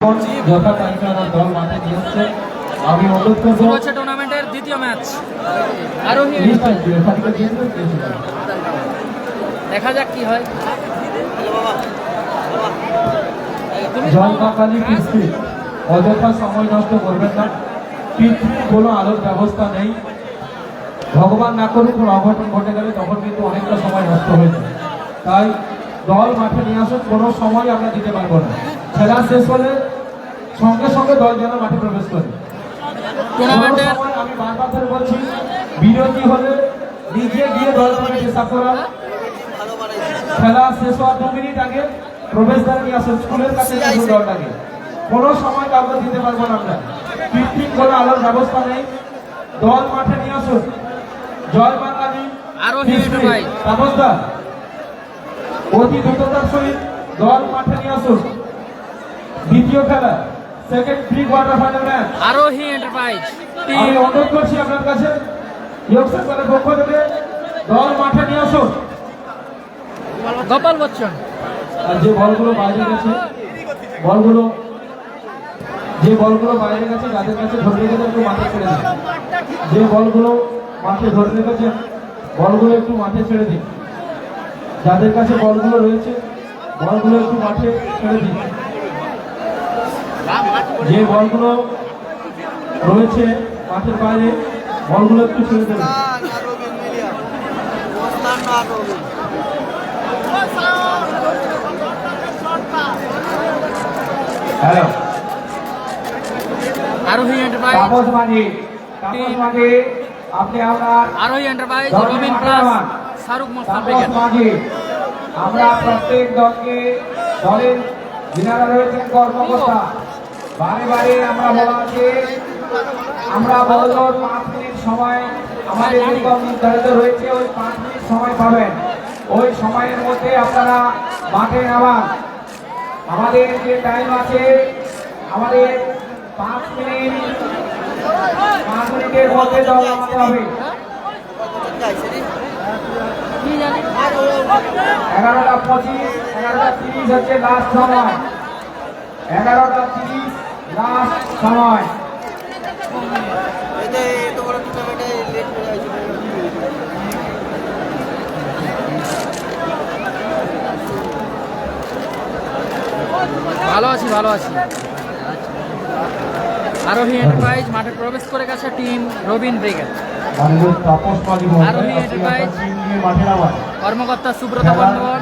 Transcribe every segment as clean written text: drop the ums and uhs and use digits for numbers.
যথা তালিকার দল মাঠে নিয়ে হচ্ছে। আমি অনুরোধ করবো হচ্ছে টুর্নামেন্টের দ্বিতীয় ম্যাচ আরোহী দেখা যাক কি হয়। জয় মা কালী পিতৃ অযথা সময় নষ্ট করবেন না। পিতৃর কোনো আলোর ব্যবস্থা নেই। ভগবান না করুক কোনো অঘটন ঘটে গেলে তখন কিন্তু অনেকটা সময় নষ্ট হয়ে যায়। তাই দল মাঠে নিয়ে আসুন, কোনো সময় আমরা দিতে পারবো না। খেলা শেষ হলে সঙ্গে সঙ্গে দল যেন মাঠে প্রবেশ করে। আমি বারবার ধরে বলছি, বিরতি হলে নিজে গিয়ে দল থেকে চেষ্টা করা। খেলা শেষ হওয়ার 2 মিনিট আগে প্রবেশদ্বারে নিয়ে আসুন, স্কুলের কাছে দলটাকে। কোনো সময় কাউকে দিতে পারবো না আমরা। কৃত্রিম কোনো আলোর ব্যবস্থা নেই। দল মাঠে নিয়ে আসুন। জয় মা কালী ব্যবস্থা অতি দ্রুততার সহিত দল মাঠে নিয়ে আসুন। দ্বিতীয় খেলা second pre quarter final match আরোহী এন্টারপ্রাইজ। আমি অনুরোধ করছি আপনার কাছে ইয়কশার দলের পক্ষ থেকে দল মাঠে নিয়ে আসুন। গোপাল বচ্চন আর যে বলগুলো বাইরে গেছে বাইরে গেছে যাদের কাছে ধরে রেখেছে একটু মাঠে ছেড়ে দিন। যে বলগুলো মাঠে ধরে রেখেছে বলগুলো একটু মাঠে ছেড়ে দিন। যাদের কাছে বলগুলো রয়েছে বলগুলো একটু মাঠে ছেড়ে দিন। যে বলগুলো রয়েছে মাঠের বাইরে বলগুলো একটু ছেড়ে দেবেন। হ্যালো আরোহী এন্টারপ্রাইজ আপনি আপনার আরোহী এন্টারপ্রাইজ রবিন প্লাস শাহরুখ মোস্তান আমরা প্রত্যেক দলকে দলের যিনারা রয়েছেন কর্মকর্তা বারে বারে আমরা বলা আছে, আমরা বললো 5 মিনিট সময় আমাদের নির্ধারিত রয়েছে, ওই 5 মিনিট সময় পাবেন। ওই সময়ের মধ্যে আপনারা মাঠে নামান। আমাদের যে টাইম আছে আমাদের 5 মিনিটের মধ্যে দল নামাতে হবে। 11:25 11:30 হচ্ছে লাস্ট সময়। 11:30 লাস্ট সময়। ভালো আছি আরোহী এন্টারপ্রাইজ মাঠে প্রবেশ করে গেছে টিম রবিন ব্রিগেড। আরোহী এন্টারপ্রাইজ কর্মকর্তা সুব্রত বর্ধমান,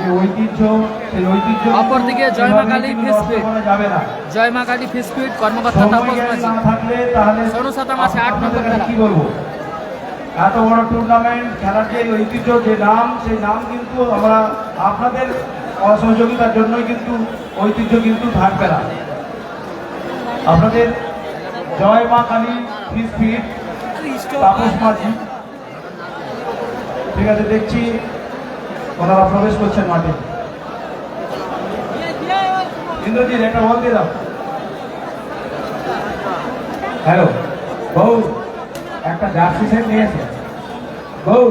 অপরদিকে জয়মা কালী ফিসফিট কর্মকর্তা তাপস মাঝি। সোনু সাতাম আছে 8 নম্বর খেলা। এত বড় টুর্নামেন্ট খেলার যে ঐতিহ্য, যে নাম, সেই নাম কিন্তু আমরা আপনাদের অসহযোগিতার জন্যই কিন্তু ঐতিহ্য কিন্তু থাকবে না। আপনাদের জয় মা কালী ফিসফিট তাপস মাঝি, ঠিক আছে, দেখছি ওনারা প্রবেশ করছেন মাঠে। ইন্দ্রজিৎ একটা বল দিয়ে দাও। হ্যালো বউ, একটা জার্সি সেট নিয়েছে বউ।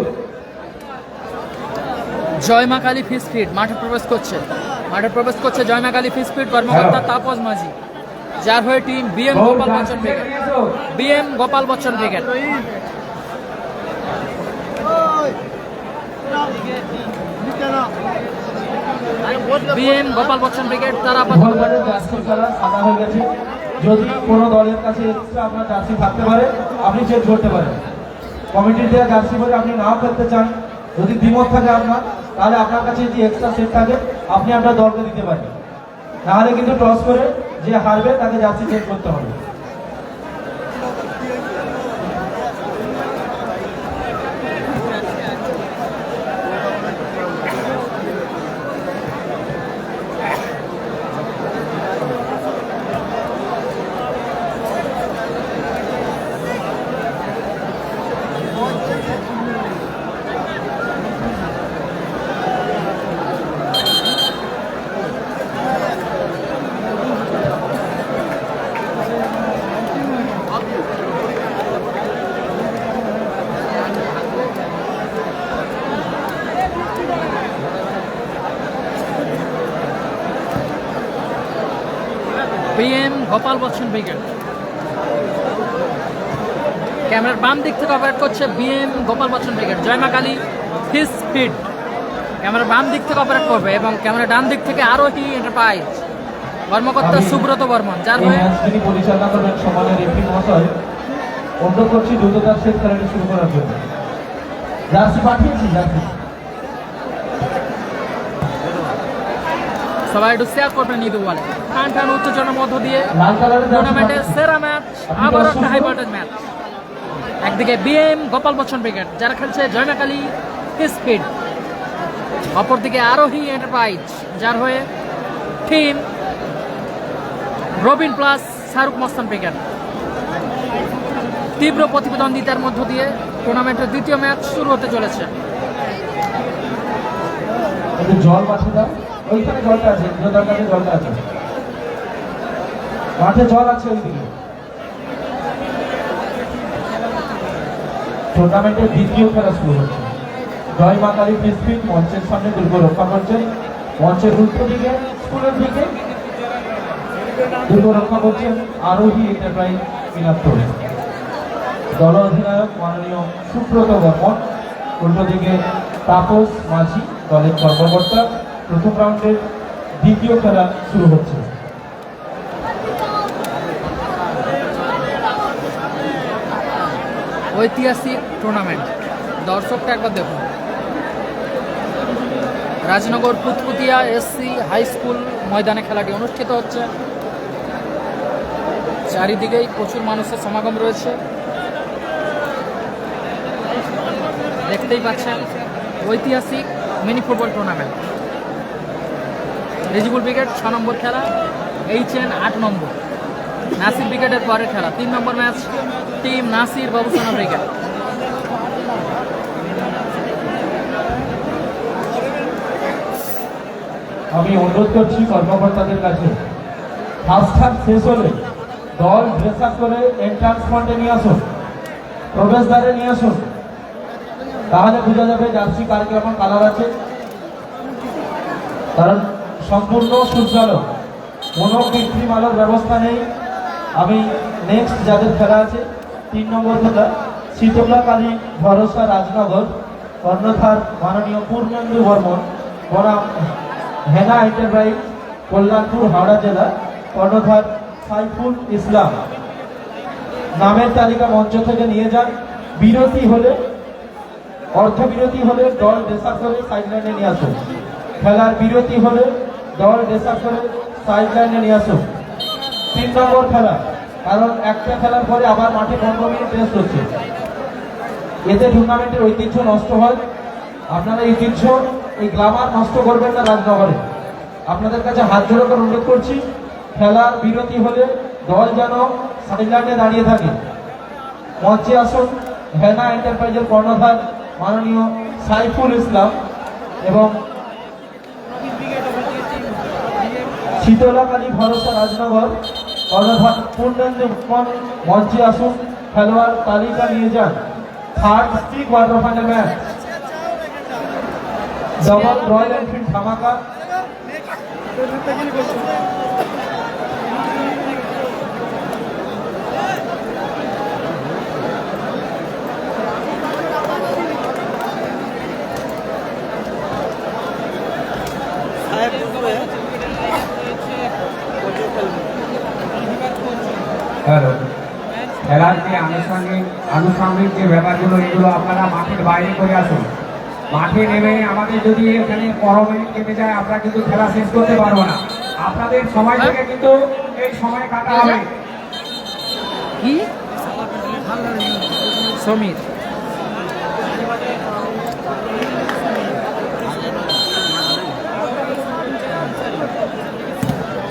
জয়মা কালী ফিসফিট মাঠে প্রবেশ করছে জয়মা কালী ফিসফিট কর্মকর্তা তাপস মাঝি, যার হয়ে team BM Gopal Bachchan brigade. তারা সাদা হয়ে গেছে। যদি কোনো দলের কাছে এক্সট্রা আপনার জার্সি থাকতে পারে আপনি চেঞ্জ করতে পারেন। কমিটির দেওয়া জার্সি পরে আপনি নাও খেলতে চান, যদি দ্বিমত থাকে আপনার, তাহলে আপনার কাছে যদি এক্সট্রা সেট থাকে আপনি আপনার দলকে দিতে পারেন। নাহলে কিন্তু টস করে যে হারবে তাকে জার্সি চেঞ্জ করতে হবে। PM Gopal Bachchan brigade. ক্যামেরার বাম দিক থেকে অপারেট করছে BM Gopal Bachchan brigade. জয়মা Kali fish feed ক্যামেরার বাম দিক থেকে অপারেট করবে এবং ক্যামেরার ডান দিক থেকে আরোহী এন্টারপ্রাইজ কর্মকর্তা সুব্রত বর্মন, যার হয়ে যিনি পরিচালনা করবেন সমাজের রেফারি মহাশয়, অনুরোধ করছি দ্রুততার সাথে খেলাটি শুরু করার জন্য। জার্সি পাঠিয়েছি, জার্সি সবাই একটু শেয়ার করবেন ঈদ বলে। টান টান উত্তেজনার মধ্য দিয়ে লাল কালারের টুর্নামেন্টের সেরা ম্যাচ, আবার একটা হাই ভোল্টেজ ম্যাচ। একদিকে BM গোপাল বচ্চন ব্রিগেড যারা খেলছে জয়মা কালী স্পিড, অপরদিকে আরোহী এন্টারপ্রাইজ যার হয়ে টিম রবিন প্লাস শাহরুখ মস্তান ব্রিগেড। তীব্র প্রতিদ্বন্দ্বিতার মধ্য দিয়ে টুর্নামেন্টের দ্বিতীয় ম্যাচ শুরু হতে চলেছে। জল মাঠে দাও, ওইখানে জলটা আছে, দরকারে জলটা আছে, মাঠে জল আছে ওইদিকে। টুর্নামেন্টের দ্বিতীয় খেলা শুরু হচ্ছে। জয় মা কালী ফিসফিট মঞ্চের সামনে দুর্গ রক্ষা করছেন, মঞ্চের উল্টো দিকে স্কুলের দিকে দুর্গ রক্ষা করছেন আরোহী এন্টারপ্রাইজ মিনাত্তর। দল অধিনায়ক মাননীয় সুব্রত বর্মন, উল্টো দিকে তাপস মাঝি দলের কর্মকর্তা। প্রথম রাউন্ডের দ্বিতীয় খেলা শুরু হচ্ছে। ঐতিহাসিক টুর্নামেন্ট, দর্শকটা একবার দেখুন। রাজনগর পুতপুতিয়া SC হাই স্কুল ময়দানে খেলাটি অনুষ্ঠিত হচ্ছে। চারিদিকেই প্রচুর মানুষের সমাগম রয়েছে, দেখতেই পাচ্ছেন। ঐতিহাসিক mini football tournament. Rezibul brigade 6 নম্বর খেলা, HN 8 নম্বর। নাসির ব্রিগেডের পরের খেলা 3 নম্বর match, team Nasir Babusana brigade. আমি অনুরোধ করছি কর্মকর্তাদের কাছে, ফার্স্ট হাফ শেষ হলে দল ড্রেস আপ করে এন্ট্রান্স পয়েন্টে নিয়ে আসুন, প্রবেশদ্বারে নিয়ে আসুন, তাহলে বোঝা যাবে জার্সি কার কেমন কালার আছে। কারণ সম্পূর্ণ সূর্যালো, কোনো কৃত্রিম আলোর ব্যবস্থা নেই। আমি নেক্সট যাদের খেলা আছে 3 নম্বর খেলা শীতলা কালী ভরসা রাজনগর, কর্ণধার মাননীয় পূর্ণেন্দু বর্মন, বনাম হেনা এন্টারপ্রাইজ কল্যাণপুর হাওড়া জেলা, কর্ণধার সাইফুল ইসলাম। নামের তালিকা মঞ্চ থেকে নিয়ে যান। বিরতি হলে, অর্ধবিরতি হলে দল ড্রেসাপ করে সাইডলাইনে নিয়ে আসুন। খেলার বিরতি হলে দল ড্রেসাপ করে সাইডলাইনে নিয়ে আসুন। 3 নম্বর খেলা, কারণ একটা খেলার পরে আবার মাঠে 15 মিনিট রেস্ট হচ্ছে। এতে টুর্নামেন্টের ঐতিহ্য নষ্ট হয়। আপনারা ঐতিহ্য, এই গ্লামার নষ্ট করবেন না রাজনগরে। আপনাদের কাছে হাত জোড়ো করে অনুরোধ করছি, খেলার বিরতি হলে দল যেন সাইডলাইনে দাঁড়িয়ে থাকে। মঞ্চে আসুন হেনা এন্টারপ্রাইজের কর্ণধার মাননীয় সাইফুল ইসলাম এবং শীতলা কালী ভরসা রাজনগর কর্ণধার পূর্ণেন্দু বর্মন মঞ্চে আসুন। খেলোয়াড় তালিকা নিয়ে যান। Third pre quarter final match, double royal Enfield ধামাকা। হ্যালো, খেলার যে আনুষঙ্গিক যে ব্যাপারগুলো, এগুলো আপনারা মাঠের বাইরে করে আসুন। মাঠে নেমে আমাদের যদি এখানে 15 মিনিট কেটে যায়, আমরা কিন্তু খেলা শেষ করতে পারবো না। আপনাদের সময় থেকে কিন্তু এই সময় কাটা হবে। কি সমীর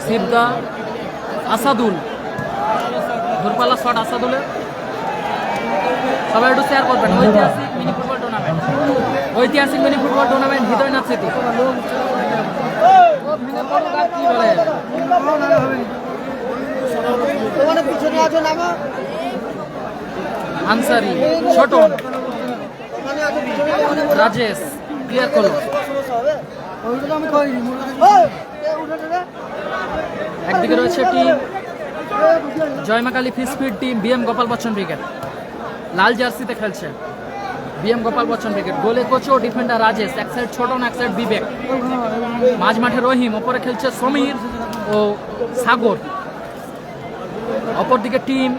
সিদ্ধা আসাদুল, দূরপাল্লা শট আসাদুলের। সবাই একটু শেয়ার করবেন। ঐতিহাসিক মিনি ফুটবল টুর্নামেন্ট, ঐতিহাসিক মিনি ফুটবল টুর্নামেন্ট হৃদয়নাথ স্মৃতি। কি বলে আনসারি, ছোটন, রাজেশ ক্লিয়ার করলো। একদিকে রয়েছে টিম জয়মাকালী ফিসফিড team BM Gopal Bachchan brigade, লাল জার্সিতে খেলছে বিএম গোপাল বচ্চন ব্রিগেড। গোলে কোচ ও ডিফেন্ডার রাজেশ, এক সাইড ছোটন এক সাইড বিবেক, মাঝ মাঠে রহিম, ওপরে খেলছে সমীর ও সাগর। অপরদিকে টিম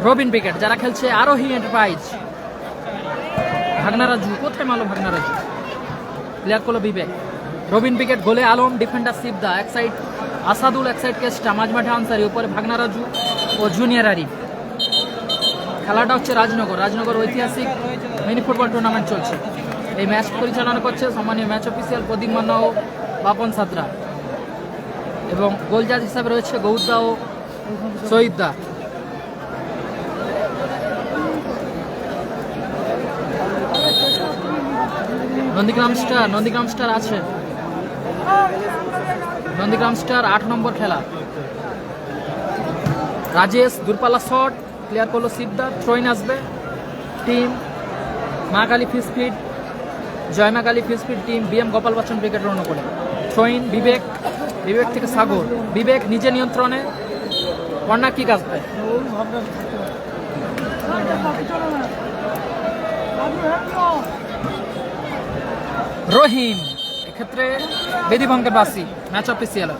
রবিন ব্রিগেড যারা খেলছে আরোহী এন্টারপ্রাইজ। ভাগনারাজু, কোথায় মালো ভাগনারাজু, প্লেয়ার করলো বিবেক। রবিন ব্রিগেড গোলে আলম, ডিফেন্ডার শিবদা, এক সাইড আসাদুল এক সাইড কেস্টা, মাঝ মাঠে আনসারি, উপরে ভাগনারাজু ও জুনিয়র আরিফ। খেলাটা হচ্ছে রাজনগর ঐতিহাসিক মিনি ফুটবল টুর্নামেন্ট চলছে। এই ম্যাচ পরিচালনা করছে সম্মানীয় ম্যাচ অফিসিয়াল প্রদীপ মান্না ও বাপন সাতরা, এবং গোল জাজ হিসাবে রয়েছে গৌরদা ও শহীদদা। নন্দীগ্রাম স্টার আছে, নন্দীগ্রাম স্টার 8 নম্বর খেলা। রাজেশ দূরপাল্লা শট, প্লেয়ার করলো শিবদা, থ্রোইন আসবে টিম মা কালী ফিসফিড, জয়মা কালী ফিসফিড team BM Gopal Bachchan brigade রওনা করে। থ্রোইন বিবেক থেকে সাগর, বিবেক নিজে নিয়ন্ত্রণে, কর্নার কিক আসবে। রহিম এক্ষেত্রে বেদিভঙ্গের বাসী, match official.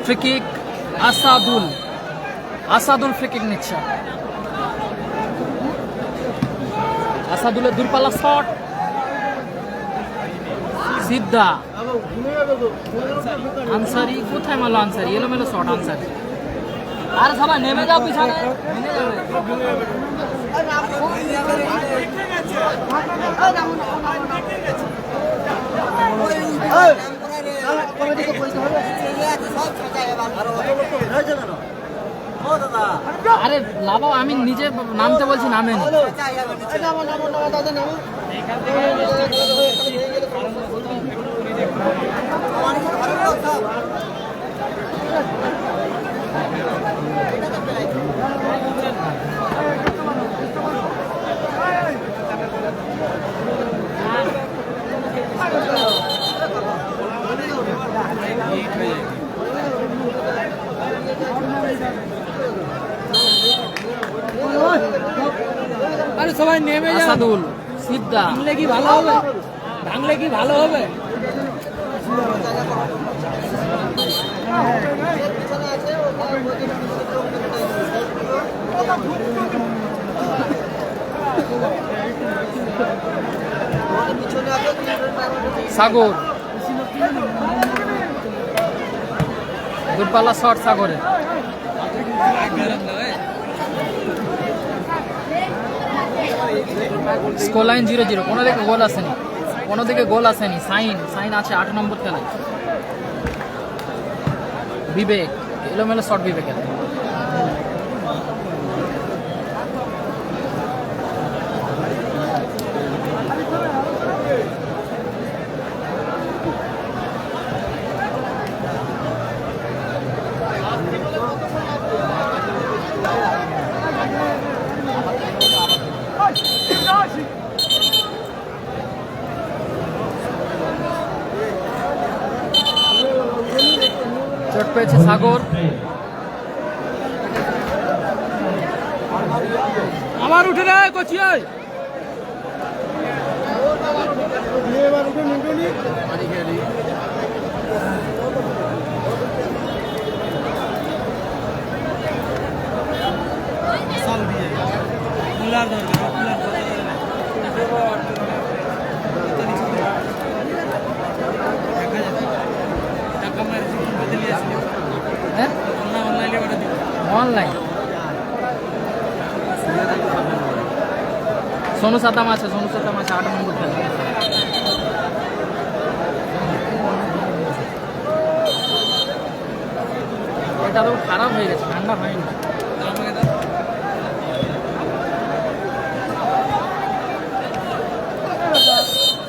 Free kick Asadul free kick নিচ্ছে। আসাদুলের দূরপাল্লা শট, সিদ্ধা আনসারি, কোথায় মারলো আনসারি, এলোমেলো শট আনসারি। আর সবাই নেমে যাও পিছনে, আরে লাভাও, আমি নিজে নামতে বলছি, নামেন। আরে সবাই নেমে যাও। আসাদুল সিদ্ধা, ভাঙলে কি ভালো হবে, ভাঙলে কি ভালো হবে। সাগর দূরপাল্লা শট সাগরে। স্কোর লাইন 0-0, কোনো দিকে গোল আসেনি, সাইন আছে 8 নম্বর খেলায়। বিবেক এলোমেলো শট, বিবেকের চোট পেয়েছে সাগর। আমার উঠে রে কোচি, অনলাইন সোনু সাতাম আছে 8 নম্বর খেলা। এটা তো খারাপ হয়ে গেছে, ঠান্ডা হয়নি।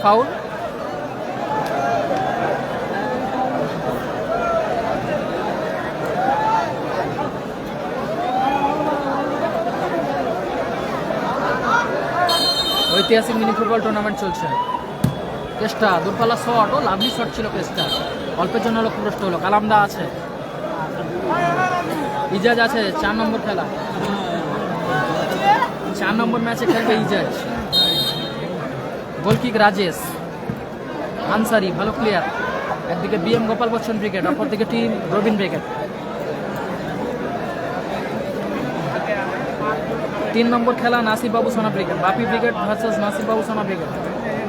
ফাউল, ঐতিহাসিক মিনি ফুটবল টুর্নামেন্ট চলছে। চেষ্টা দূরপাল্লা শট, ও লাভলি শট ছিল চেষ্টা, অল্পের জন্য লক্ষ্যভ্রষ্ট হলো। কালামদা আছে, ইজাজ আছে, 4 নম্বর খেলা, 4 নম্বর ম্যাচে খেলবে ইজাজ। গোলকিক রাজেশ আনসারি, ভালো প্লেয়ার। একদিকে বিএম গোপাল বচ্চন ব্রিগেড, অপরদিকে টিম রবিন ব্রিগেড। 3 নম্বর খেলা নাসির বাবু সোনা ব্রিগেড, বাপি ব্রিগেড ভার্সেস নাসির বাবু সোনা ব্রিগেড।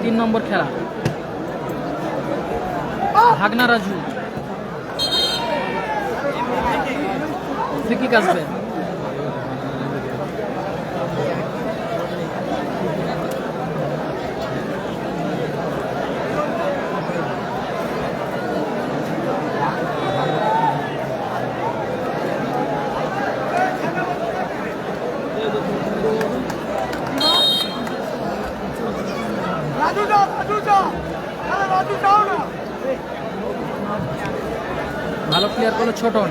3 নম্বর খেলা। ভাগনা রাজু ফ্রিকিক আসবে। ভালো প্লেয়ার করলো ছোটন।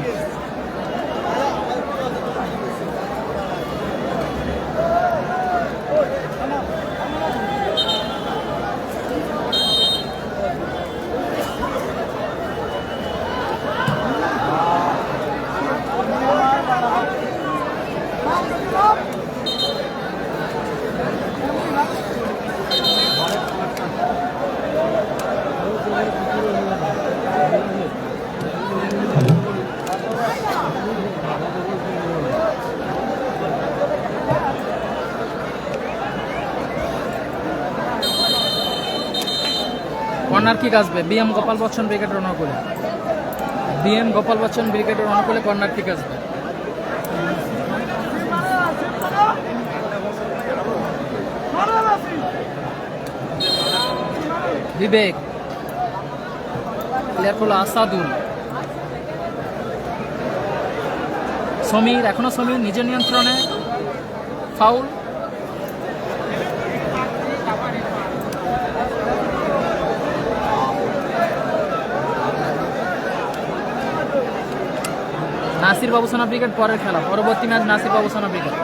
কর্নার কিক আসবে বিএম গোপাল বচ্চন ব্রিগেডের অনুকূলে। বিএম গোপাল বচ্চন ব্রিগেডের অনুকূলে কর্নার কিক আসবে। বিবেক, প্লেয়ার হলো আসাদুল। সমীর, এখনো সমীর নিজের নিয়ন্ত্রণে, ফাউল। নাসির বাবু সোনা ব্রিগেড পরের খেলা, পরবর্তী ম্যাচ নাসির বাবু সোনা ব্রিগেড।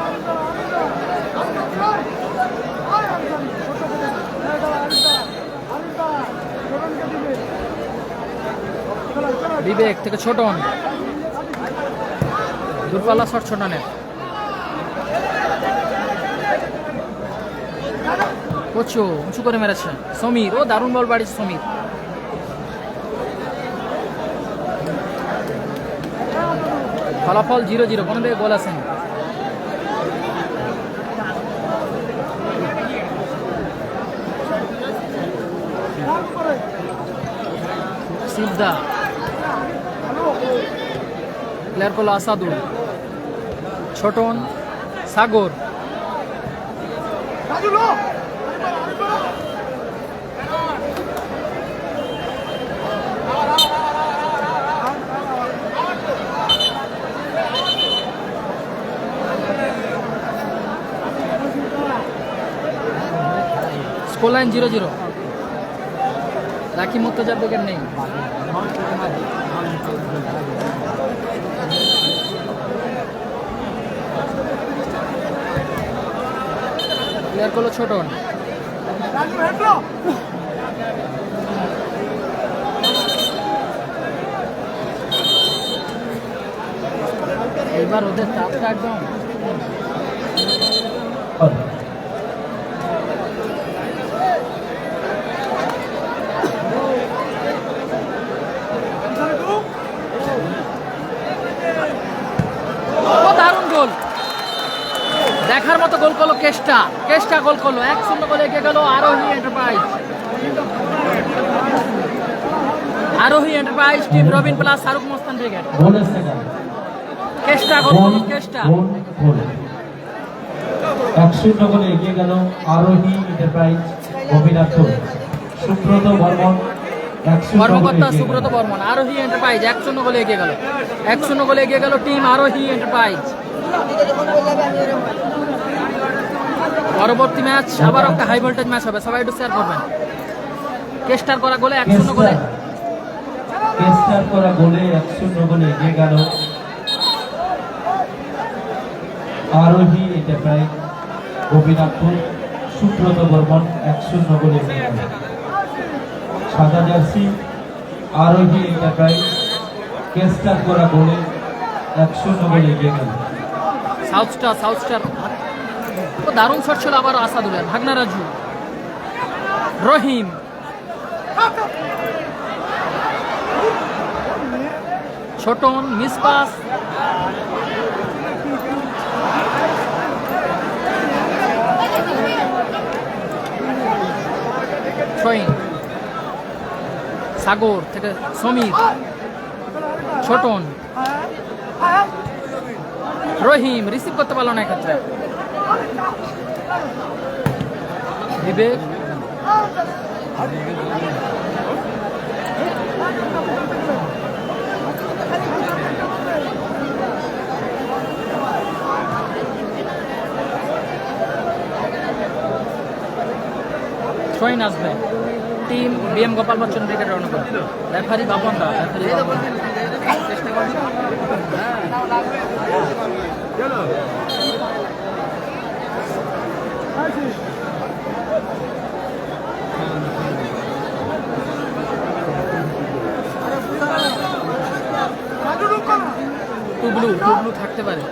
বিবেক থেকে ছোটন, দূরপাল্লা শট ছোটনের। কোচো উঁচু করে মেরেছে সমীর, ও দারুণ বল বাড়িছে সমীর। ফলাফল 0-0, কোনো দিকে গোল আসেনি। সিদ্ধা, প্লেয়ার করলো আসাদুল। ছোটন, সাগর, স্কোর লাইন 0-0। রাখি মুর্তজার ব্রিগেড নেই। প্লেয়ার করলো ছোটন। এবার ওদের চাপটা একদম দারুণ গোল, দেখার মতো গোল করলো কেষ্টা। কেষ্টা গোল করলো, 1-0 গোলে এগিয়ে গেল আরোহী এন্টারপ্রাইজ। আরোহী enterprise team Robin plus Shahrukh মস্তান ব্রিগেড। কেষ্টা গোল করলো, কেষ্টা। 1-0 গোলে এগিয়ে গেল আরোহী এন্টারপ্রাইজ। অভিনাথ সুব্রত বর্মন, কর্মকর্তা সুব্রত বর্মন। আরোহী এন্টারপ্রাইজ 1-0 গোলে এগিয়ে গেল। 1-0 গোলে এগিয়ে গেল টিম আরোহী এন্টারপ্রাইজ। পরবর্তী ম্যাচ আবার একটা হাই ভোল্টেজ ম্যাচ হবে, সবাই একটু শেয়ার করবেন। কেস্টার করা গোলে 1-0 গোলে, কেস্টার করা গোলে 1-0 গোলে এগিয়ে গেল আরোহী এন্টারপ্রাইজ। গোপীনাথপুর সুব্রত বর্মন 1-0 গোলে এগিয়ে গেল। সাদা জার্সি আরোহী এন্টারপ্রাইজ কেস্টার করা গোলে 1-0 গোলে এগিয়ে গেল। সাউথ স্টার ও দারুণ শট ছিল আবার আসাদুলের। ভাগনা Raju, Rahim, Chhotan, miss pass, throwing, Sagar থেকে সমীর, ছোটন, রহিম রিসিভ করতে পারলো না এক্ষেত্রে। বিবেক, থ্রোইন আসবে। Team BM Gopal Bachchan brigade রণকর। Referee Bapan da, referee Bapan. টুবলু থাকতে পারে।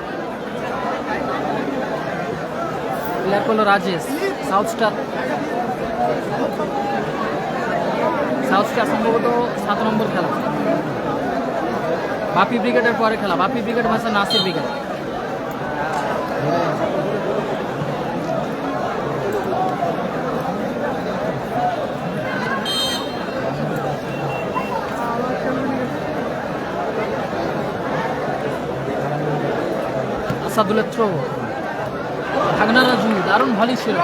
প্লেয়ার করলো রাজেশ। সাউথ স্টার সম্ভবত 7 নম্বর খেলা। বাপি ব্রিগেডের পরে খেলা। Bapi brigade versus Nasir brigade. আসাদুলের থ্রো। ভাগনা রাজু দারুণ ভলি ছিল।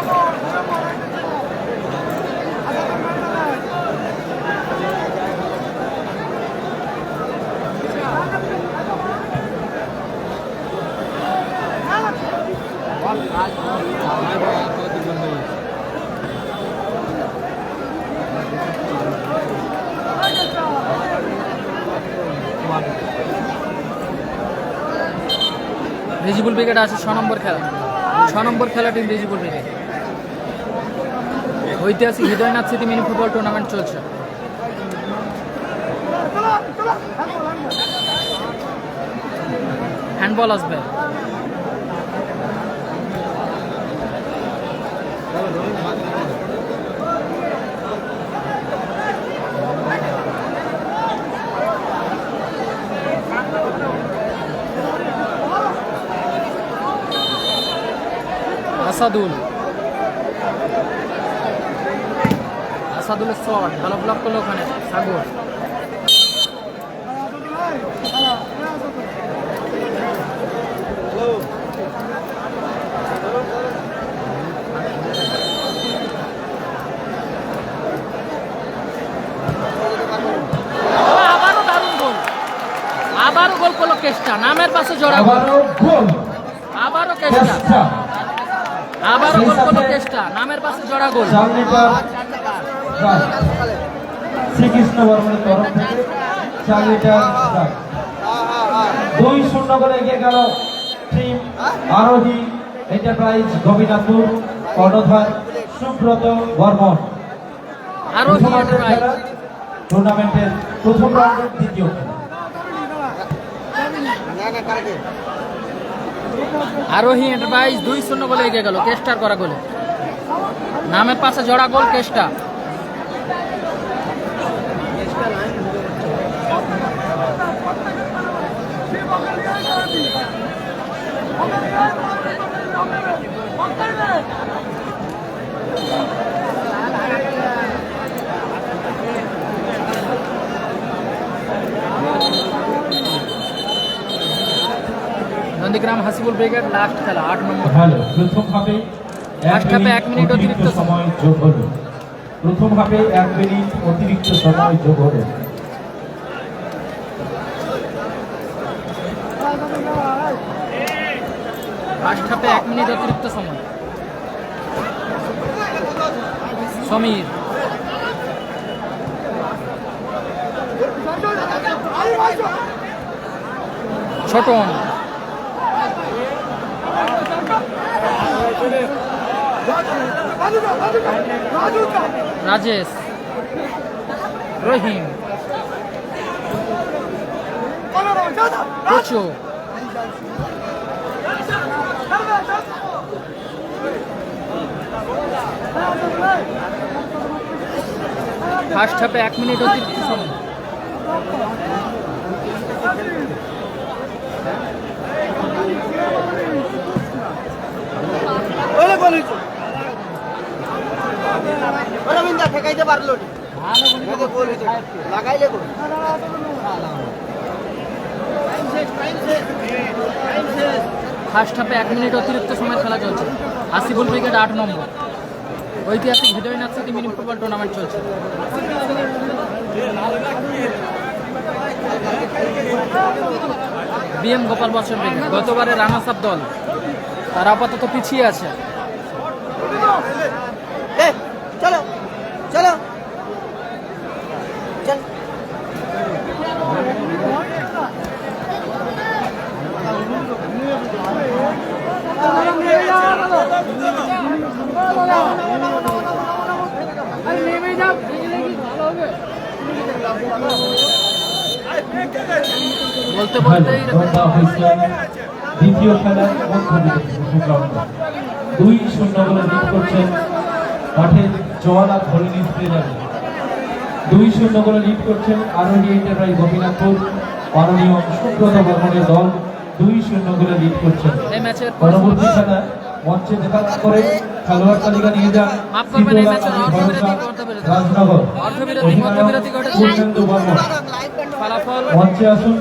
রেজিবুল ব্রিগেড আছে 6 নম্বর খেলা। 6 নম্বর খেলা টিম রেজিবুল ব্রিগেড। ঐতিহাসিক হৃদয়নাথ স্মৃতি মিনি ফুটবল টুর্নামেন্ট চলছে। হ্যান্ডবল আসবে। আসাদুলের শট ভালো ব্লক করলো ওখানে সাগর। আবারও দারুণ গোল। আবারও গোল করলো কেষ্টা। নামের পাশে জোড়া গোল। আবারও কেষ্টা। আবারও গোল করলো কেষ্টা। নামের পাশে জোড়া গোল। শ্রীকৃষ্ণ বর্মনের তরফ থেকে 4 লিটার 2-0 করে এগিয়ে গেল টিম আরোহী এন্টারপ্রাইজ গোপীনাথপুর। কর্ণধার সুব্রত বর্মন। আরোহী এন্টারপ্রাইজ টুর্নামেন্টের প্রথম রাউন্ডের দ্বিতীয় খেলা। আরোহী এন্টারপ্রাইজ 2-0 গোলে এগিয়ে গেল কেষ্টার করা গোলে। নামের পাশে জোড়া গোল কেষ্টা। নন্দীগ্রাম হাসিবুল ব্রিগেড লাস্ট খেলা 8 নম্বর। ভালো প্রথম হাফে ফার্স্ট হাফে 1 মিনিট অতিরিক্ত সময় যোগ হলো। প্রথম হাফে 1 মিনিট অতিরিক্ত সময় যোগ হলো। ফার্স্ট হাফে 1 মিনিট অতিরিক্ত সময়। সমীর, ছোটন, রাজেশ, রহিম, কোচো, ফার্স্ট হাফে 1 মিনিট অতিরিক্ত সময়। ঠেকাইতে পারলো লাগাইলে ফার্স্ট হাফে 1 মিনিট অতিরিক্ত সময় খেলা চলছে। আসিফুল ক্রিকেট 8 নম্বর। ঐতিহাসিক হৃদয়নাথ স্মৃতি মিনি ফুটবল টুর্নামেন্ট চলছে। বিএম গোপাল বচ্চন ব্রিগেড গতবারের রানার্স আপ দল, তারা আপাতত পিছিয়ে আছে। চলো চলো চল বলতে বলতেই দ্বিতীয় খেলার মধ্যে 2-0 গোলে লিড করছেন মাঠের জওয়ালা ধরণী ট্রেনার। 2-0 গোলে লিড করছেন আরোহী এন্টারপ্রাইজ গোপীনাথপুর, মাননীয় সুব্রত বর্মনের দল 2-0 গোলে লিড করছেন। এই ম্যাচের পরবর্তী খেলা মঞ্চে দেখা করে খেলোয়াড় তালিকা নিয়ে যান মাফ করবেন, এই ম্যাচের রাজনগর অর্ধবিরতি ঘটেছে। পূর্ণেন্দু বর্মন ফলাফল মঞ্চে আসুন।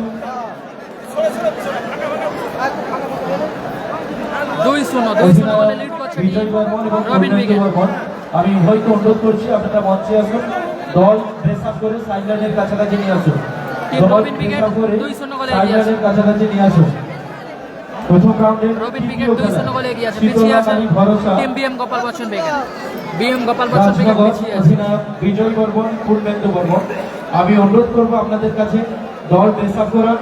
2-0 গোলে লিড করছে বিজয় বর্মন এবং রবিন পূর্ণেন্দু ব্রিগেড। বর্মন। আমি হয়তো অনুরোধ করছি আপনারা মঞ্চে আসুন, দল ড্রেস আপ করে সাইডলাইনের কাছাকাছি নিয়ে আসুন। টিম দল রবিন ব্রিগেড ড্রেস আপ করে 2-0 গোলে এগিয়ে আছে। সাইডলাইনের কাছাকাছি নিয়ে আসুন। প্রথম রাউন্ডে রবিন ব্রিগেড 2-0 গোলে এগিয়ে আছে। পিছিয়ে আছে team BM Gopal Bachchan brigade. BM Gopal Bachchan brigade Rajnagar পিছিয়ে আছে। অধিনায়ক বিজয় বর্মন, পূর্ণেন্দু বর্মন। আমি অনুরোধ করবো আপনাদের কাছে দল ড্রেস আপ করার,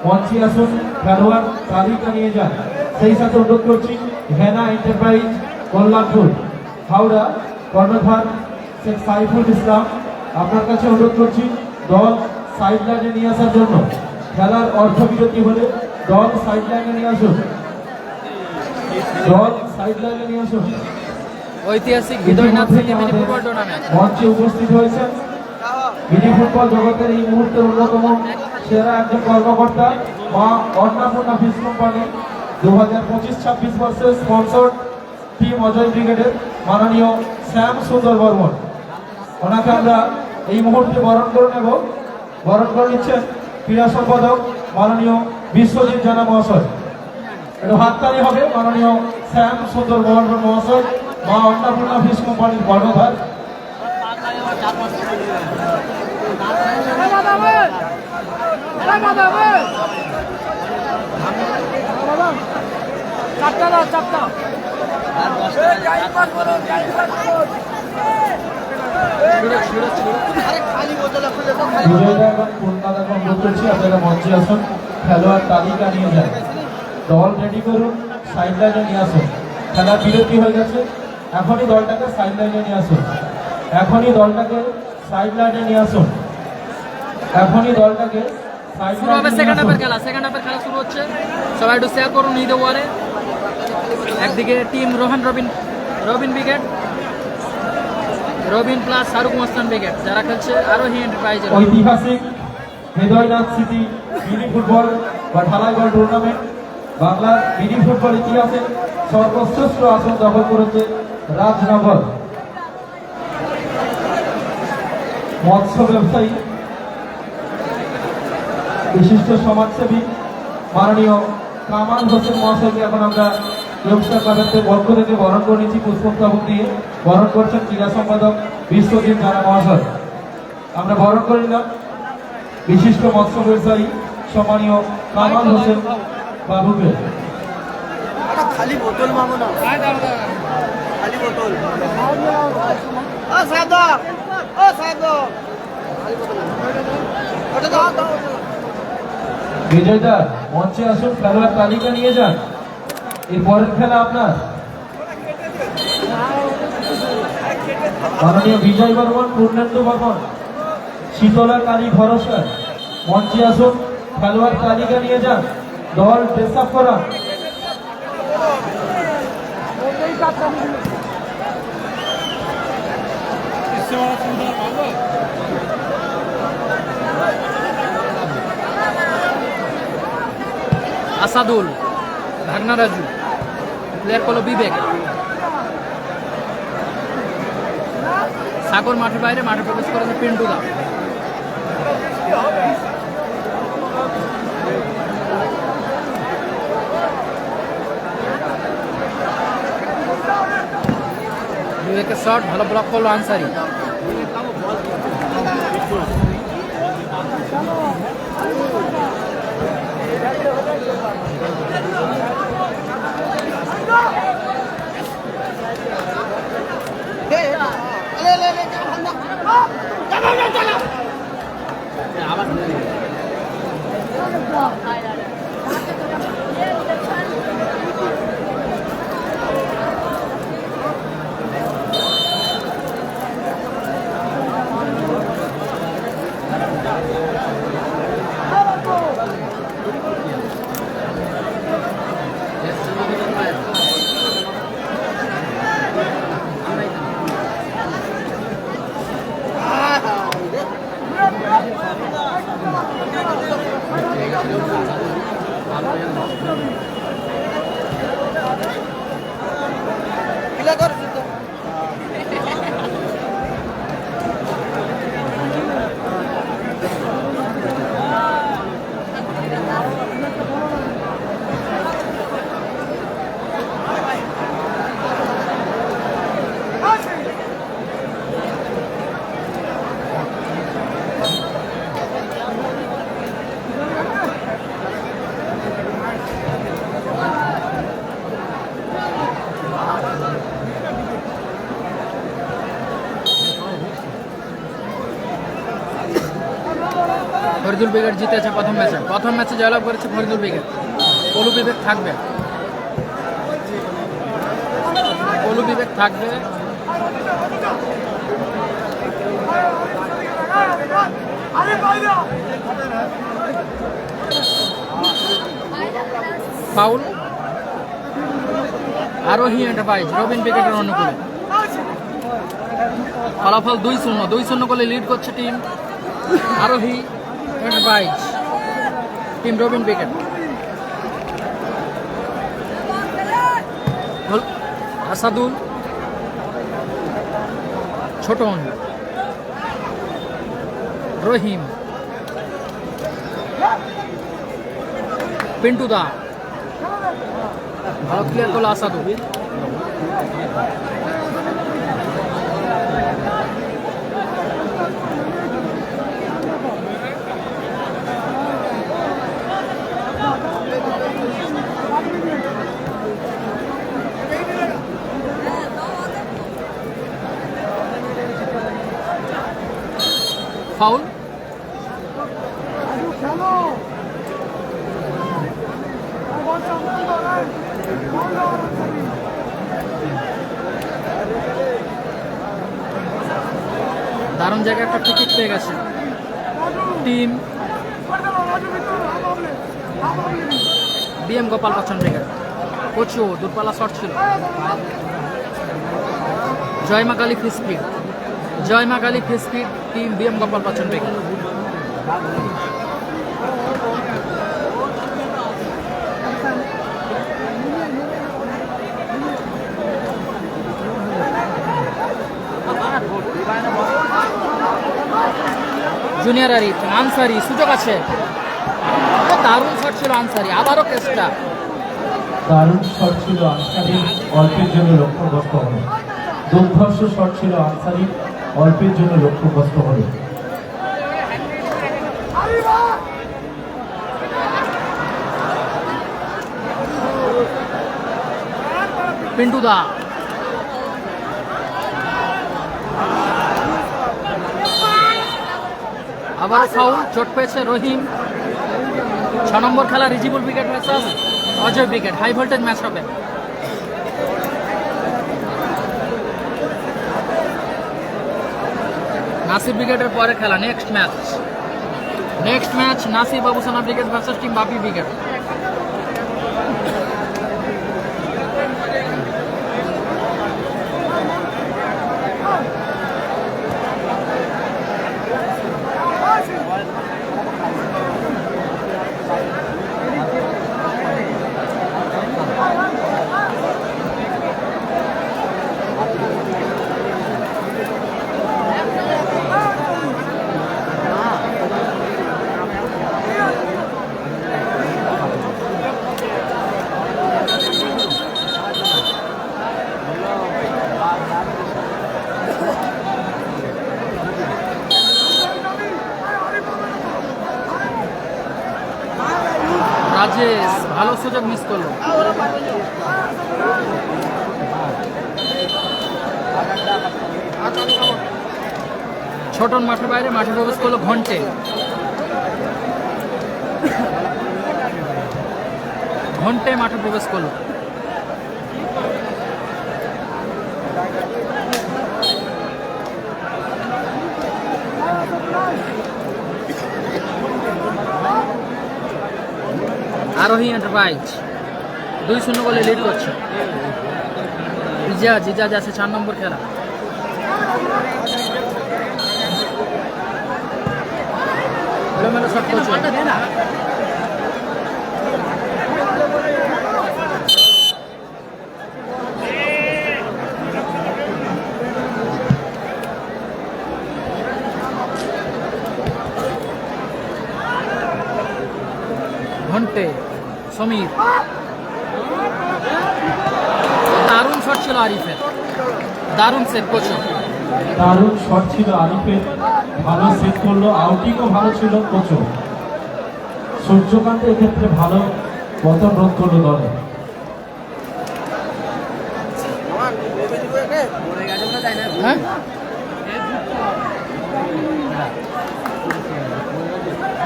মঞ্চে আসুন, খেলোয়াড় তালিকা নিয়ে যান। সেই সাথে অনুরোধ করছি হেনা এন্টারপ্রাইজ কল্যাণপুর হাওড়া কর্ণধার শেখ সাইফুল ইসলাম, আপনার কাছে অনুরোধ করছি দল সাইড লাইনে নিয়ে আসার জন্য। খেলার অর্ধবিরতি হলে দল সাইড লাইনে নিয়ে আসুন, দল সাইড লাইনে নিয়ে আসুন। ঐতিহাসিক হৃদয়নাথ স্মৃতি মিনি ফুটবল টুর্নামেন্ট মঞ্চে উপস্থিত হয়েছেন মিনি ফুটবল জগতের এই মুহূর্তের অন্যতম সেরা একজন কর্মকর্তা মা অন্নপূর্ণা ফিশ কোম্পানি 2025-26 বর্ষের স্পন্সর টিম অজয় ব্রিগেডের মাননীয় শ্যাম সুন্দর বর্মন। ওনাকে আমরা এই মুহূর্তে বরণ করে নেব। বরণ করে নিচ্ছেন ক্রীড়া সম্পাদক মাননীয় বিশ্বজিৎ জানা মহাশয়। একটু হাততালি হবে মাননীয় শ্যাম সুন্দর বর্মন মহাশয়, মা অন্নপূর্ণা ফিশ কোম্পানির কর্ণধার। বিজয়দা এবং পূর্ণদাকে অনুরোধ করছি আপনারা মঞ্চে আসুন, খেলোয়াড় তালিকা নিয়ে যান। দল রেডি করুন, সাইড লাইনে নিয়ে আসুন। খেলা বিরতি হয়ে গেছে, এখনই দলটাকে সাইড লাইনে নিয়ে আসুন, এখনই দলটাকে সাইড লাইনে নিয়ে আসুন, এখনই দলটাকে সাইড শুরু হবে লাইনে সেকেন্ড নিয়ে হাফের আসুন। খেলা। সেকেন্ড হাফের খেলা শুরু হচ্ছে, সবাই একটু শেয়ার করুন ঈদ ওয়ারে। একদিকে team Robin brigade, Robin plus Shahrukh Mostan brigade যারা খেলছে আরোহী এন্টারপ্রাইজের। ঐতিহাসিক হৃদয়নাথ স্মৃতি মিনি ফুটবল বা ঢালাই বল টুর্নামেন্ট বাংলার মিনি ফুটবল ইতিহাসে সর্বশ্রেষ্ঠ আসন দখল করেছে রাজনগর। মৎস্য ব্যবসায়ী, বিশিষ্ট সমাজসেবী মাননীয় কামাল হোসেন মহাশয়কে এখন আমরা ইয়ংস্টার ক্লাবের পক্ষ থেকে বরণ করে নিচ্ছি। পুষ্পস্তবক দিয়ে বরণ করছেন ক্রীড়া সম্পাদক বিশ্বজিৎ জানা মহাশয়। আমরা বরণ করে নিলাম বিশিষ্ট মৎস্য ব্যবসায়ী সম্মানীয় কামাল হোসেন বাবুকে। খালি বোতল মামো না, খালি বোতল। ও সাদা, ও সাদা, ওটা দাও দাও। বিজয়দা মঞ্চে আসুন, খেলোয়াড় তালিকা নিয়ে যান। এর পরের খেলা আপনার। মাননীয় বিজয় বর্মন, পূর্ণেন্দু বর্মন, শীতলা কালী ভরসা মঞ্চে আসুন, খেলোয়াড় তালিকা নিয়ে যান, দল ড্রেস আপ করা। আসাদুল, ভাগনা রাজু, প্লেয়ার করলো বিবেক। সাগর মাঠের বাইরে, মাঠে প্রবেশ করেছে পিন্টুদা। বিবেকের শট, ভালো ব্লক করলো আনসারি। ফরিদুল বিকেট জিতেছে প্রথম ম্যাচে জয়লাভ করেছে ফরিদুল বিকেট। পলু বিবেক থাকবে, ফাউল আরোহী এন্টারপ্রাইজ রবিন বিকেটের অনুকূলে। ফলাফল 2-0 গোলে লিড করছে team Arohi enterprise, team Robin wicket. Asadul, Chhotan, Rahim, Pintuda, ভালো ক্লিয়ার করলো আসাদুল। ফাউল, দারুণ জায়গায় একটা টিকিট পেয়ে গেছে team BM Gopal Bachchan brigade. প্রচুর দূরপাল্লা শট ছিল। Joyma Kali free speed, team BM Gopal Bachchan brigade. Junior Arif, Ansari, সুযোগ আছে, দারুণ শট ছিল আনসারি, আবারও চেষ্টা, দারুণ শট ছিল আনসারি, অল্পের জন্য লক্ষ্যগ্রস্ত হলো। দুর্ধর্ষ শট ছিল আনসারি, অল্পের জন্য লক্ষ্যগ্রস্ত হলো। পিন্টুদা, আবার ফাউল, চোট পেয়েছে রহিম। 6 নম্বর খেলা Rijibul wicket versus Ajay wicket, high voltage match হবে। নাসির ব্রিগেডের পরে খেলা next match Nasir Babusana brigade versus team Bapi brigade. Rajesh ভালো সুযোগ মিস করলো। ছোটন মাঠের বাইরে মাঠে প্রবেশ করলো ঘন্টে। মাঠে প্রবেশ করলো। আরোহী এন্টারপ্রাইজ 2-0 গোলে লিড করছে। জিজাজ আছে 4 নম্বর খেলা। এলোমেলো শট করছে। ঘন্টে সমীর, দারুণ শট ছিল আরিফের, দারুণ সেভ করছে। দারুণ শট ছিল আরিফের, ভালো সেভ করলো, আউটিংও ভালো ছিল প্রচুর। সূর্যকান্ত এক্ষেত্রে ভালো পতন রোধ করলো দলে। হ্যাঁ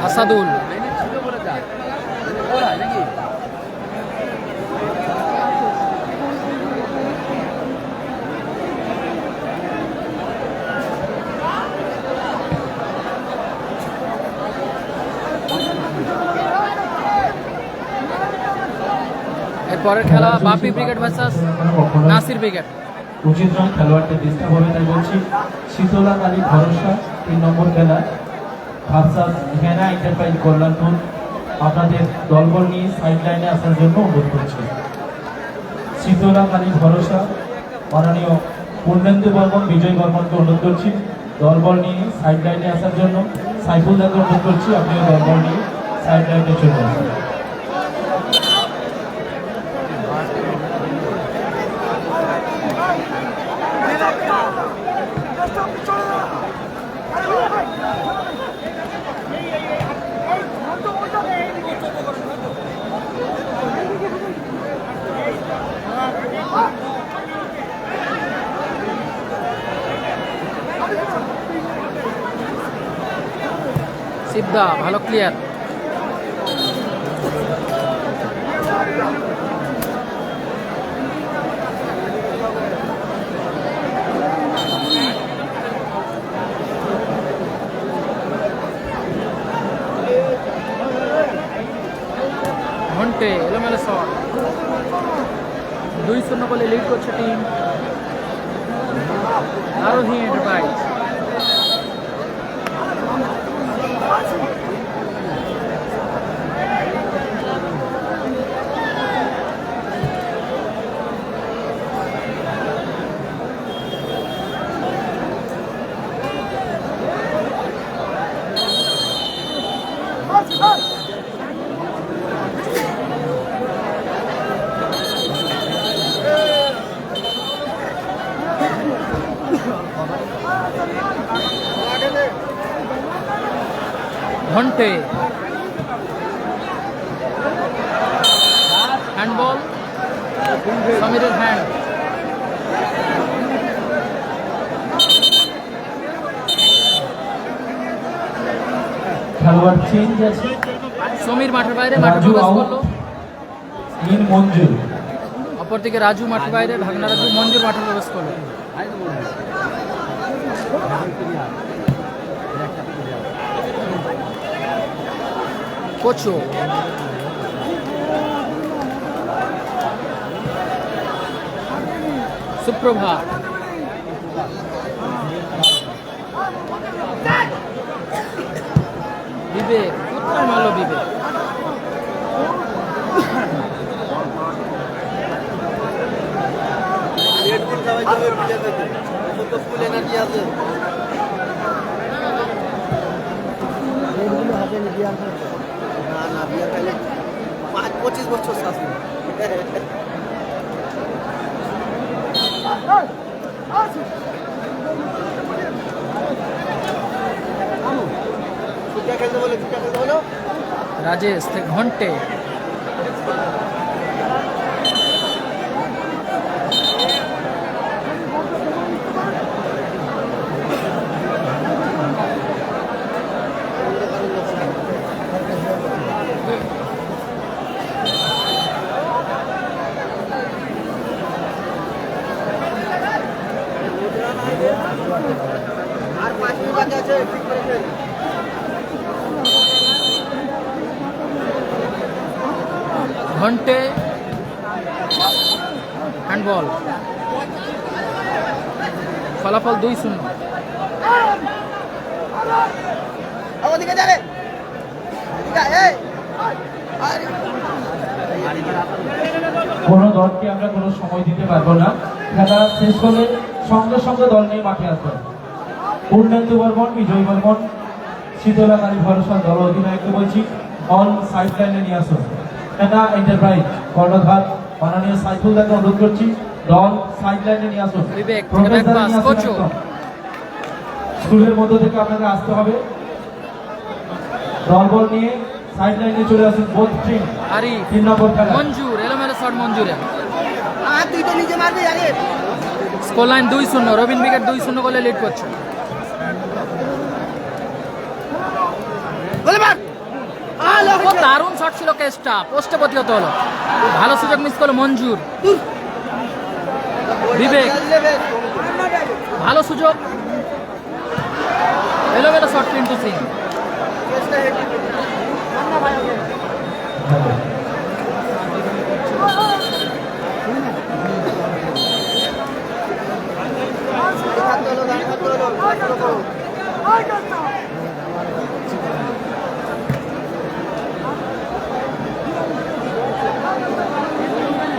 আসাদুল পরের খেলা Bapi brigade versus Nasir brigade. উচিত নয় খেলোয়াড়কে ডিস্টার্ব হবে, তাই বলছি। শীতলা কালী ভরসা 3 নম্বর খেলা ভার্সাস হেনা এন্টারপ্রাইজ কল্যাণপুর। আপনাদের দলবল নিয়ে সাইড লাইনে আসার জন্য অনুরোধ করছি। শীতলা কালী ভরসা মাননীয় পূর্ণেন্দু বর্মন, বিজয় বর্মনকে অনুরোধ করছি দলবল নিয়ে সাইড লাইনে আসার জন্য। সাইফুল দাকে অনুরোধ করছি আপনিও দলবল নিয়ে সাইড লাইনে চলে আসুন। সিদ্ধা ভালো ক্লিয়ার। ঘন্টে এলোমেলো শট। 2-0 গোলে লিড করছে team Arohi enterprise. ঘন্টে handball, সমীরের hand. খেলোয়াড় চেঞ্জ আছে। সমীর মাঠের বাইরে মাঠে প্রবেশ করলো। মঞ্জুর অপরদিকে রাজু মাঠের বাইরে, ভাগনা রাজু মঞ্জুর মাঠে প্রবেশ করলো। কোচো সুপ্রভাত বিবেক কোথায় মারলো বিবেক রেডবুল খাওয়াই যাবে বিজেপিতে ওদের তো ফুল এনার্জি আছে রেডবুল হাতে নিয়ে আসে না না বিয়ার খাইলে 25 বছর শাসন ছুটিয়া খেলতে বলো রাজেশ থেকে ঘন্টে আর 5 মিনিট বাকি আছে ঠিক করে খেল ঘন্টে হ্যান্ডবল ফলাফল 2-0 ওদিকে যাবে এই আরে কোনো দলকে আমরা কোনো সময় দিতে পারবো না। খেলা শেষ হলে সঙ্গে সঙ্গে দল নিয়ে মাঠে আসবে। পূর্ণেন্দু বর্মন, বিজয় বর্মন, শীতলা কালী ভরসা দল অধিনায়ককে বলছি অল সাইড লাইনে নিয়ে আসুন। খেলা এন্টারপ্রাইজ কর্ণধার মাননীয় সাইফুল দাকে অনুরোধ করছি দল সাইড লাইনে নিয়ে আসুন। বিবেক, প্রবেশদ্বারে ব্যাক নিয়ে পাস, আসুন কোচো। একদম। স্কুলের মধ্য থেকে আপনাকে আসতে হবে। দল বল নিয়ে সাইড লাইনে চলে আসুন বোথ টিম। আরিফ 3 নম্বর খেলা মঞ্জুর এলোমেলো শট মঞ্জুরে আর তুই তো নিজে মারবি আগে স্কোর লাইন 2-0 রবিন উইকেট 2-0 গোলে লিড করছে বলে মার আলো ও দারুণ শট ছিল কেসটা পোস্টে প্রতিহত হলো ভালো সুযোগ মিস করলো মঞ্জুর বিবেক ভালো সুযোগ এলোমেলো শট পিন্টু সিং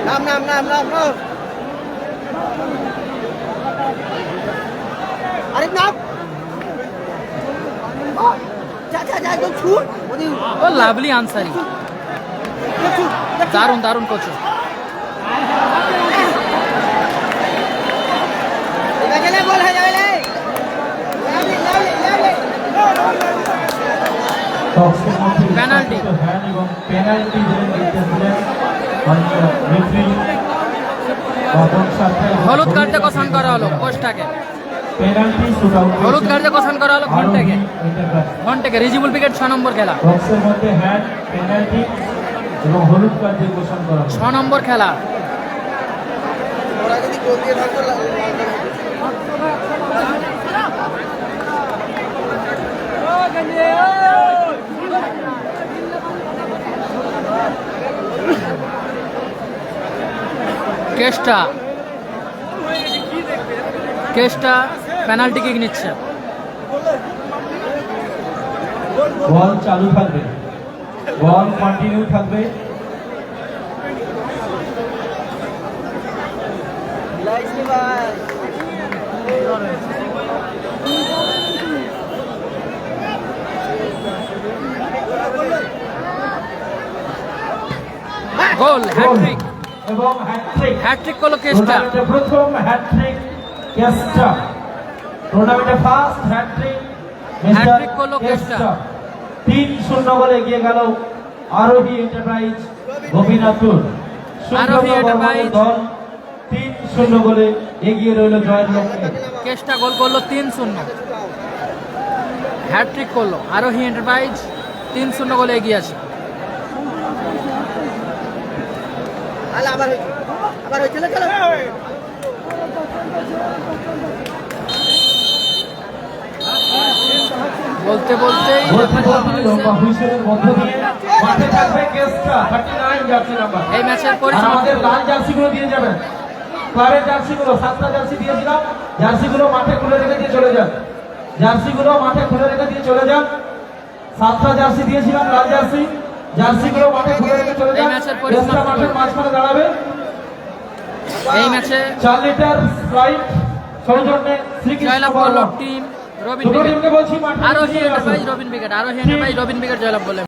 নাম আরে নাম যা একদম ছুট ওদি ও লাভলি আনসারি দারুণ দারুণ কোচ গেলে বল হয়ে যাবে রে পেনাল্টি। এবং পেনাল্টি দিলেন নির্দেশ মাননীয় রেফারি বাবন সাথে হলুদ কার্ডে কোসান করা হলো কোচটাকে পেনাল্টি শুট আউট হলুদ কার্ডে কোসান করা হলো ঘন্টাকে রিজিবল উইকেট 6 নম্বর খেলা বক্সের মধ্যে হ্যান্ড পেনাল্টি এবং হলুদ কার্ড দিয়ে ঘোষণা করা হলো। 6 নম্বর খেলা ওরা যদি গোল দিয়ে থাকতো কেসটা পেনাল্টি কিক নিচ্ছে বল চালু থাকবে বল কন্টিনিউ থাকবে লাইসি ভাই গোল হ্যাট্রিক এবং হ্যাট্রিক হ্যাট্রিক করলো কেসটা টুর্নামেন্টের প্রথম হ্যাট্রিক কেস্টা টুর্নামেন্টের ফার্স্ট হ্যাট্রিক হ্যাট্রিক করলো কেস্টা। 3-0 গোলে এগিয়ে গেল আরোহী এন্টারপ্রাইজ গোপীনাথপুর আরোহী এন্টারপ্রাইজ দল 3-0 গোলে এগিয়ে রইল জয়ের লক্ষ্যে কেসটা গোল করলো 3-0 হ্যাট্রিক করলো আরোহী এন্টারপ্রাইজ 3-0 গোলে এগিয়ে আছে আবার হয়েছিল চলো বলতে বলতেই বলতে বলতে লম্বা হুইসেলের মধ্য দিয়ে মাঠে থাকবে কেসটা 39 জার্সি নাম্বার। এই ম্যাচের আর পরিসমাপ্তি আমাদের হলো। লাল জার্সিগুলো দিয়ে যাবেন, ক্লাবের জার্সিগুলো 7টা জার্সি দিয়েছিলাম, জার্সিগুলো মাঠে খুলে রেখে দিয়ে চলে যান, জার্সিগুলো মাঠে খুলে রেখে দিয়ে চলে যান। 7টা জার্সি দিয়েছিলাম লাল জার্সি, জার্সিগুলো মাঠে খুলে রেখে চলে এই যান। ম্যাচের কেসটা পরিসমাপ্তি মাঠের হলো। মাঝখানে দাঁড়াবে। এই ম্যাচে 4 লিটার স্প্রাইট সৌজন্যে শ্রীকৃষ্ণ জয়লাভ করলো বর্মন। টিম রবিন দুটো ব্রিগেড। টিমকে বলছি মাঠে আরোহী নিচে আসুন। এন্টারপ্রাইজ রবিন ব্রিগেড, আরোহী এন্টারপ্রাইজ রবিন ব্রিগেড জয়লাভ বলে